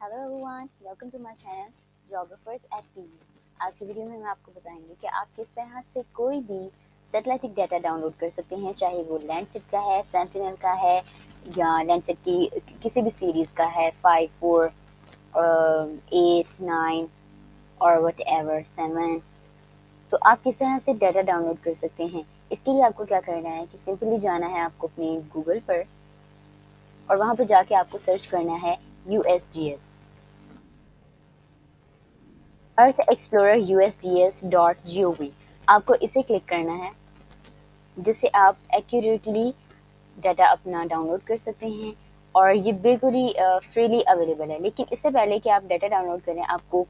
Hello everyone, welcome to my channel geographers at P. आज की video में हम आपको बताएंगे कि आप किस तरह से कोई भी सैटेलाइटिक डाटा डाउनलोड कर सकते हैं, चाहे वो लैंडसेट का है, सेंटिनल का है, या लैंडसेट की किसी भी सीरीज़ का है, 5, 4, 8, 9 और वट एवर 7। तो आप किस तरह से डाटा डाउनलोड कर सकते हैं। इसके लिए आपको क्या करना है कि सिंपली जाना है आपको अपने गूगल पर और वहाँ पर जाके आपको सर्च करना है USGS, अर्थ एक्सप्लोरर USGS.gov। आपको इसे क्लिक करना है, जिससे आप एक्यूरेटली डाटा अपना डाउनलोड कर सकते हैं और ये बिल्कुल ही फ्रीली अवेलेबल है। लेकिन इससे पहले कि आप डाटा डाउनलोड करें, आपको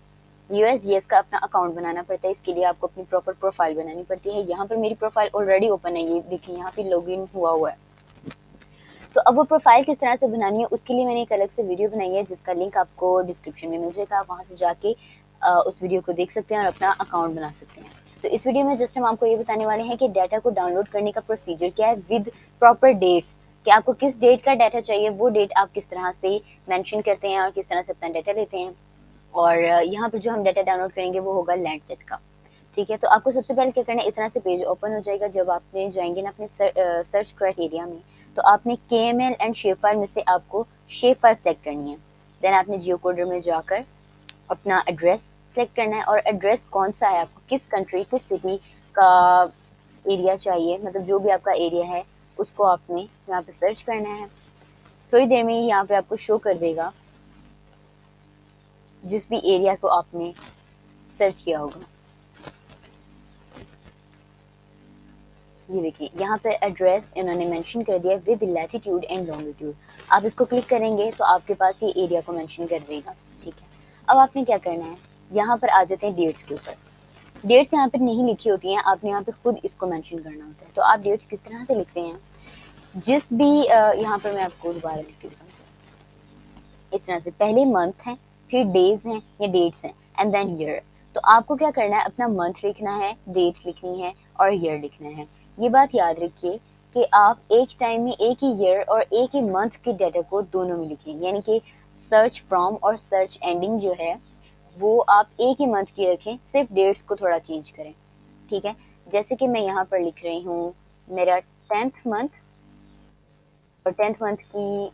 USGS का अपना अकाउंट बनाना पड़ता है। इसके लिए आपको अपनी प्रॉपर प्रोफाइल बनानी पड़ती है। यहाँ पर मेरी प्रोफाइल ऑलरेडी ओपन है, ये देखिए यहाँ पे लॉगिन हुआ है। तो अब वो प्रोफाइल किस तरह से बनानी है, उसके लिए मैंने एक अलग से वीडियो बनाई है, जिसका लिंक आपको डिस्क्रिप्शन में मिल जाएगा। आप वहाँ से जाके उस वीडियो को देख सकते हैं और अपना अकाउंट बना सकते हैं। तो इस वीडियो में जस्ट हम आपको ये बताने वाले हैं कि डाटा को डाउनलोड करने का प्रोसीजर क्या है, विद प्रॉपर डेट्स, कि आपको किस डेट का डाटा चाहिए, वो डेट आप किस तरह से मेंशन करते हैं और किस तरह से अपना डाटा लेते हैं। और यहाँ पर जो हम डाटा डाउनलोड करेंगे वो होगा लैंडसेट का। ठीक है, तो आपको सबसे पहले क्या करना है, इस तरह से पेज ओपन हो जाएगा। जब आपने जाएंगे ना अपने सर्च क्राइटेरिया में, तो आपने KML एंड शेप फाइल में से आपको शेप फाइल सेलेक्ट करनी है। देन आपने जियो कोडर में जाकर अपना एड्रेस सेलेक्ट करना है, और एड्रेस कौन सा है, आपको किस कंट्री, किस सिटी का एरिया चाहिए, मतलब जो भी आपका एरिया है उसको आपने यहाँ पे सर्च करना है। थोड़ी देर में यहाँ पे आपको शो कर देगा जिस भी एरिया को आपने सर्च किया होगा। ये देखिए यहाँ पे एड्रेस इन्होंने मेंशन कर दिया विद लैटिट्यूड एंड लॉन्गिट्यूड। आप इसको क्लिक करेंगे तो आपके पास ये एरिया को मेंशन कर देगा। ठीक है, अब आपने क्या करना है, यहाँ पर आ जाते हैं डेट्स के ऊपर। डेट्स यहाँ पर नहीं लिखी होती हैं, आपने यहाँ पे खुद इसको मेंशन करना होता है। तो आप डेट्स किस तरह से लिखते हैं, जिस भी यहाँ पर मैं आपको दोबारा लिख के दिखाऊँ, इस तरह से पहले मंथ है, फिर डेज हैं या डेट्स हैं, एंड देन ईयर। तो आपको क्या करना है, अपना मंथ लिखना है, डेट लिखनी है और ईयर लिखना है। ये बात याद रखिए कि आप एक टाइम में एक ही ईयर और एक ही मंथ के डाटा को दोनों में लिखें, यानी कि सर्च फ्रॉम और सर्च एंडिंग जो है वो आप एक ही मंथ की रखें, सिर्फ डेट्स को थोड़ा चेंज करें। ठीक है, जैसे कि मैं यहाँ पर लिख रही हूँ मेरा 10th मंथ, और 10th की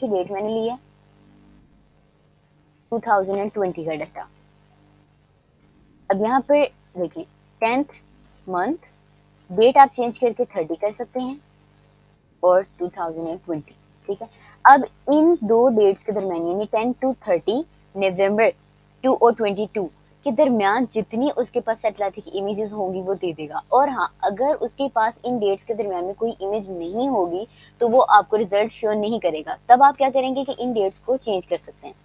डेट मैंने ली है 2020 का डाटा। अब यहाँ पर देखिए 10th मंथ, डेट आप चेंज करके 30 कर सकते हैं और 2020। ठीक है, अब इन दो डेट्स के दरमियान यानी 10 to 30 नवंबर 2022 के दरमियान जितनी उसके पास सैटेलाइटिक इमेजेस होंगी वो दे देगा। और हाँ, अगर उसके पास इन डेट्स के दरमियान में कोई इमेज नहीं होगी तो वो आपको रिजल्ट शो नहीं करेगा। तब आप क्या करेंगे कि इन डेट्स को चेंज कर सकते हैं।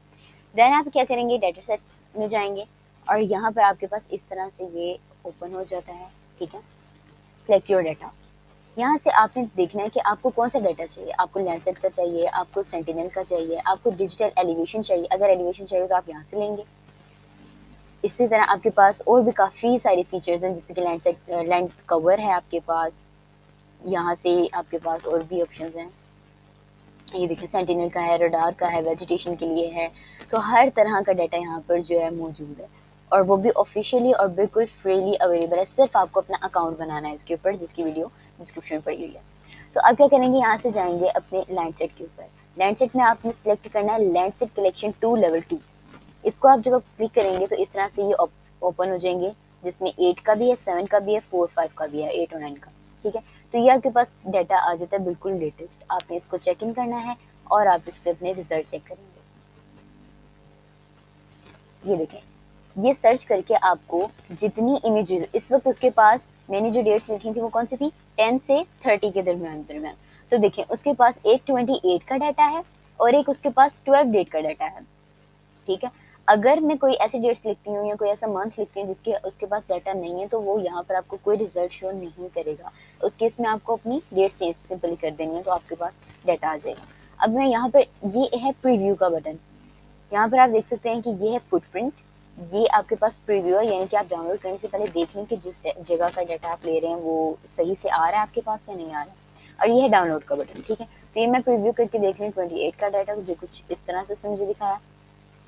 देन आप क्या करेंगे, डाटा सेट में जाएंगे और यहाँ पर आपके पास इस तरह से ये ओपन हो जाता है। ठीक है, सिलेक्ट योर डाटा। यहाँ से आपने देखना है कि आपको कौन सा डाटा चाहिए, आपको लैंडसेट का चाहिए, आपको सेंटिनल का चाहिए, आपको डिजिटल एलिवेशन चाहिए। अगर एलिवेशन चाहिए तो आप यहाँ से लेंगे। इसी तरह आपके पास और भी काफ़ी सारे फीचर्स हैं, जैसे कि लैंडसेट, लैंड कवर है आपके पास। यहाँ से आपके पास और भी ऑप्शंस हैं। ये देखिए सेंटिनल का है, रडार का है, वेजिटेशन के लिए है। तो हर तरह का डाटा यहाँ पर जो है मौजूद है, और वो भी ऑफिशियली और बिल्कुल फ्रीली अवेलेबल है। सिर्फ आपको अपना अकाउंट बनाना है इसके ऊपर, जिसकी वीडियो डिस्क्रिप्शन में पड़ी हुई है। तो आप क्या करेंगे, यहाँ से जाएंगे अपने लैंडसेट के ऊपर। लैंडसेट में आपने सिलेक्ट करना है लैंडसेट कलेक्शन 2 लेवल 2। इसको आप जब आप क्लिक करेंगे तो इस तरह से ये ओपन हो जाएंगे, जिसमें 8 का भी है, 7 का भी है, 4, 5 का भी है, 8 और 9 का। ठीक है, तो ये आपके पास डाटा आ जाता है बिल्कुल लेटेस्ट। आपने इसको चेक इन करना है और आप इस पर अपने रिजल्ट चेक करेंगे। ये देखें, ये सर्च करके आपको जितनी इमेजेस इस वक्त उसके पास, मैंने जो डेट्स लिखी थी वो कौन सी थी, 10 से 30 के दरमियान। तो देखें उसके पास एक 28 का डाटा है और एक उसके पास 12 डेट का डाटा है। ठीक है, अगर मैं कोई ऐसी डेट्स लिखती हूँ या कोई ऐसा मंथ लिखती हूँ जिसके उसके पास डाटा नहीं है, तो वो यहाँ पर आपको कोई रिजल्ट शो नहीं करेगा। उस केस में आपको अपनी डेट चेंज सिंपली कर देनी है, तो आपके पास डाटा आ जाएगा। अब मैं यहाँ पर, ये है प्रीव्यू का बटन। यहाँ पर आप देख सकते हैं कि ये है फुटप्रिंट। ये आपके पास प्रीव्यू है, यानी कि आप डाउनलोड करने से पहले देख लें कि जिस जगह का डाटा आप ले रहे हैं वो सही से आ रहा है आपके पास या नहीं आ रहा है। और ये है डाउनलोड का बटन। ठीक है, तो ये मैं प्रीव्यू करके देख लें 28 का डाटा, जो कुछ इस तरह से उसने मुझे दिखाया।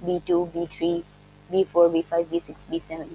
B2, B3, B4, B5, B6, B7,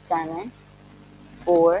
7, 4,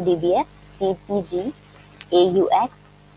DBF, CPG, AUX